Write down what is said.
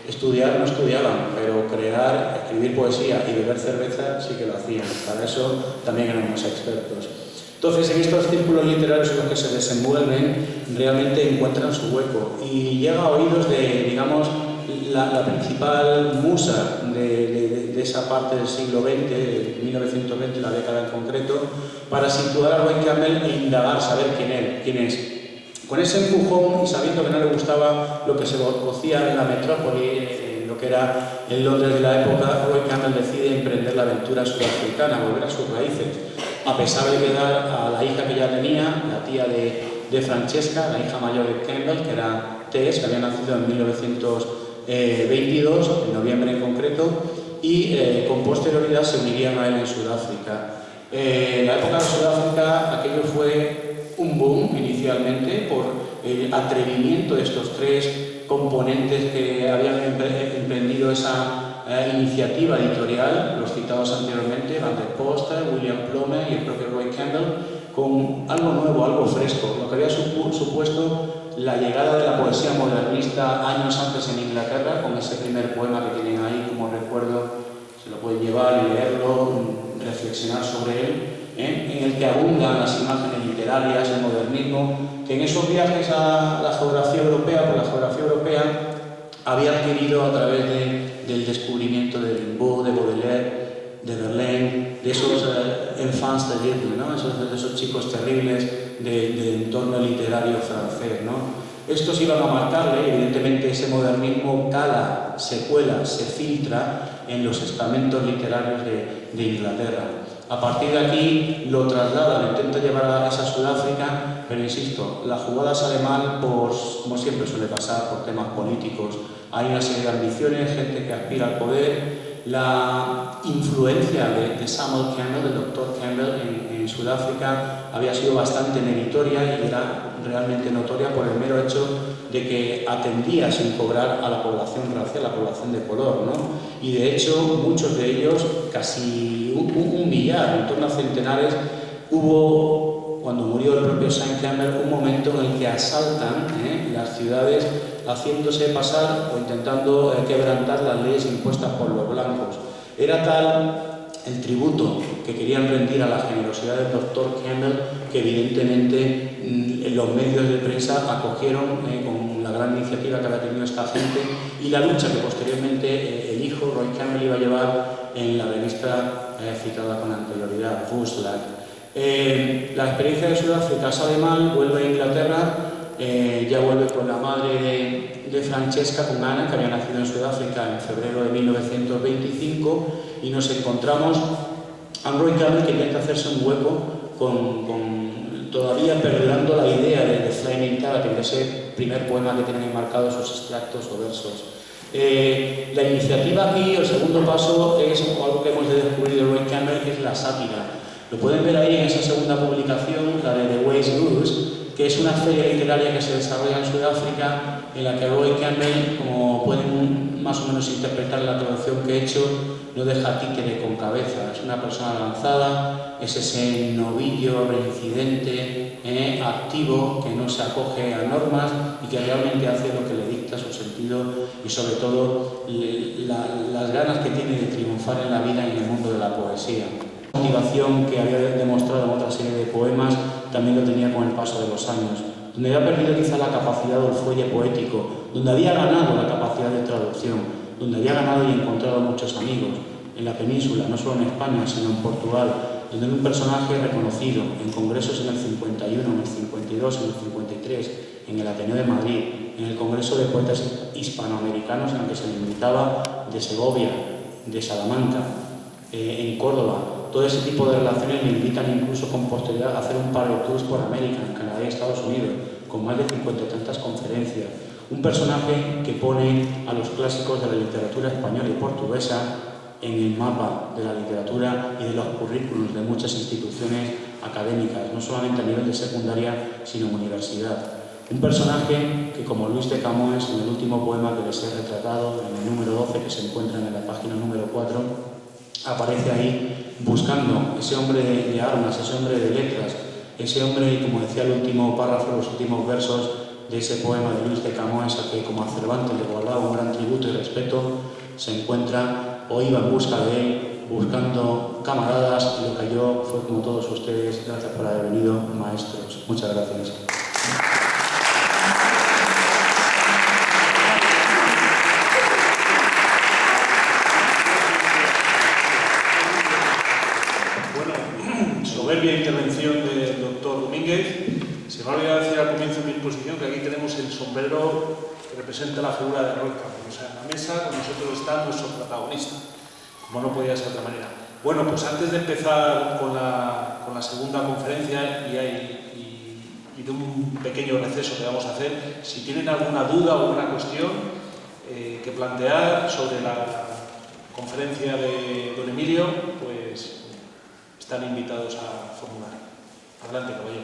Estudiar no estudiaban, pero crear, escribir poesía y beber cerveza sí que lo hacían. Para eso también eran unos expertos. Entonces, en estos círculos literarios en los que se desenvuelven, realmente encuentran su hueco y llega a oídos de, digamos, la principal musa de esa parte del siglo XX, de 1920, la década en concreto, para situar a Roy Campbell e indagar, saber quién es. Con ese empujón y sabiendo que no le gustaba lo que se cocía en la metrópoli, en lo que era el Londres de la época, Roy Campbell decide emprender la aventura sudafricana, volver a sus raíces, a pesar de quedar a la hija que ya tenía, la tía de Francesca, la hija mayor de Campbell, que era Tess, que había nacido en 1922, en noviembre en concreto, y con posterioridad se unirían a él en Sudáfrica. En la época de Sudáfrica aquello fue un boom inicialmente por el atrevimiento de estos tres componentes que habían emprendido esa iniciativa editorial, los citados anteriormente, Van der Poster, William Plummer y el propio Roy Campbell, con algo nuevo, algo fresco, lo que había supuesto la llegada de la poesía modernista años antes en Inglaterra, con ese primer poema que tienen ahí como recuerdo, se lo pueden llevar y leerlo, reflexionar sobre él, en el que abundan las imágenes literarias, el modernismo, que en esos viajes a la geografía europea, por la geografía europea, había adquirido a través del descubrimiento de Rimbaud, de Baudelaire, de Verlaine, de esos enfants terribles, ¿no? esos chicos terribles del entorno literario francés, ¿no? Estos iban a marcarle, evidentemente ese modernismo cala, se cuela, se filtra en los estamentos literarios de Inglaterra. A partir de aquí lo traslada, lo intenta llevar a esa Sudáfrica, pero insisto, la jugada sale mal como siempre suele pasar, por temas políticos. Hay una serie de ambiciones, gente que aspira al poder. La influencia de Samuel Campbell, del doctor Campbell en Sudáfrica, había sido bastante meritoria y era realmente notoria por el mero hecho de que atendía sin cobrar a la población racial, a la población de color, ¿no? Y de hecho, muchos de ellos, casi un millar, en torno a centenares, hubo, cuando murió el propio Sam Campbell, un momento en el que asaltan las ciudades haciéndose pasar o intentando quebrantar las leyes impuestas por los blancos. Era tal el tributo que querían rendir a la generosidad del doctor Campbell que evidentemente los medios de prensa acogieron con la gran iniciativa que había tenido esta gente y la lucha que posteriormente el hijo Roy Campbell iba a llevar en la revista citada con anterioridad, Woodstock. La experiencia de Sudáfrica sale mal, vuelve a Inglaterra. Ya vuelve con la madre de Francesca, con Ana, que había nacido en Sudáfrica en febrero de 1925, y nos encontramos a un Roy Campbell que intenta hacerse un hueco todavía perdurando la idea de Flaming Tide, de ese primer poema que tienen enmarcados sus extractos o versos. La iniciativa aquí, el segundo paso, es algo que hemos de descubrir de Roy Campbell, que es la sátira. Lo pueden ver ahí en esa segunda publicación, la de The Waste Goose, que es una feria literaria que se desarrolla en Sudáfrica, en la que Roy Campbell, como pueden más o menos interpretar la traducción que he hecho, no deja títere con cabeza. Es una persona lanzada, es ese novillo reincidente, activo, que no se acoge a normas y que realmente hace lo que le dicta su sentido y sobre todo las ganas que tiene de triunfar en la vida y en el mundo de la poesía. La motivación que había demostrado en otra serie de poemas también lo tenía con el paso de los años, donde había perdido quizá la capacidad del fuelle poético, donde había ganado la capacidad de traducción, donde había ganado y encontrado muchos amigos en la península, no solo en España, sino en Portugal, donde era un personaje reconocido en congresos en el 51, en el 52, en el 53, en el Ateneo de Madrid, en el Congreso de Poetas Hispanoamericanos en el que se le invitaba de Segovia, de Salamanca, en Córdoba. Todo ese tipo de relaciones me invitan incluso con posterioridad a hacer un par de tours por América, en Canadá y Estados Unidos, con más de 50 y tantas conferencias. Un personaje que pone a los clásicos de la literatura española y portuguesa en el mapa de la literatura y de los currículos de muchas instituciones académicas, no solamente a nivel de secundaria, sino en universidad. Un personaje que, como Luis de Camões, en el último poema que les he retratado, en el número 12, que se encuentra en la página número 4, aparece ahí buscando ese hombre de armas, ese hombre de letras, ese hombre, como decía el último párrafo, los últimos versos de ese poema de Luis de Camões, a que como a Cervantes le guardaba un gran tributo y respeto. respeto, se encuentra o iba en busca de él, buscando camaradas, y lo que halló fue, como todos ustedes, gracias por haber venido, maestros. Muchas gracias. Soberbia intervención del doctor Domínguez. Se me ha olvidado decir al comienzo de mi exposición que aquí tenemos el sombrero que representa la figura de Roy Campbell. O sea, en la mesa con nosotros está nuestro protagonista, como no podía ser de otra manera. Bueno, pues antes de empezar con la segunda conferencia y de un pequeño receso que vamos a hacer, si tienen alguna duda o alguna cuestión que plantear sobre la conferencia de don Emilio, pues están invitados a formular. Adelante, caballero.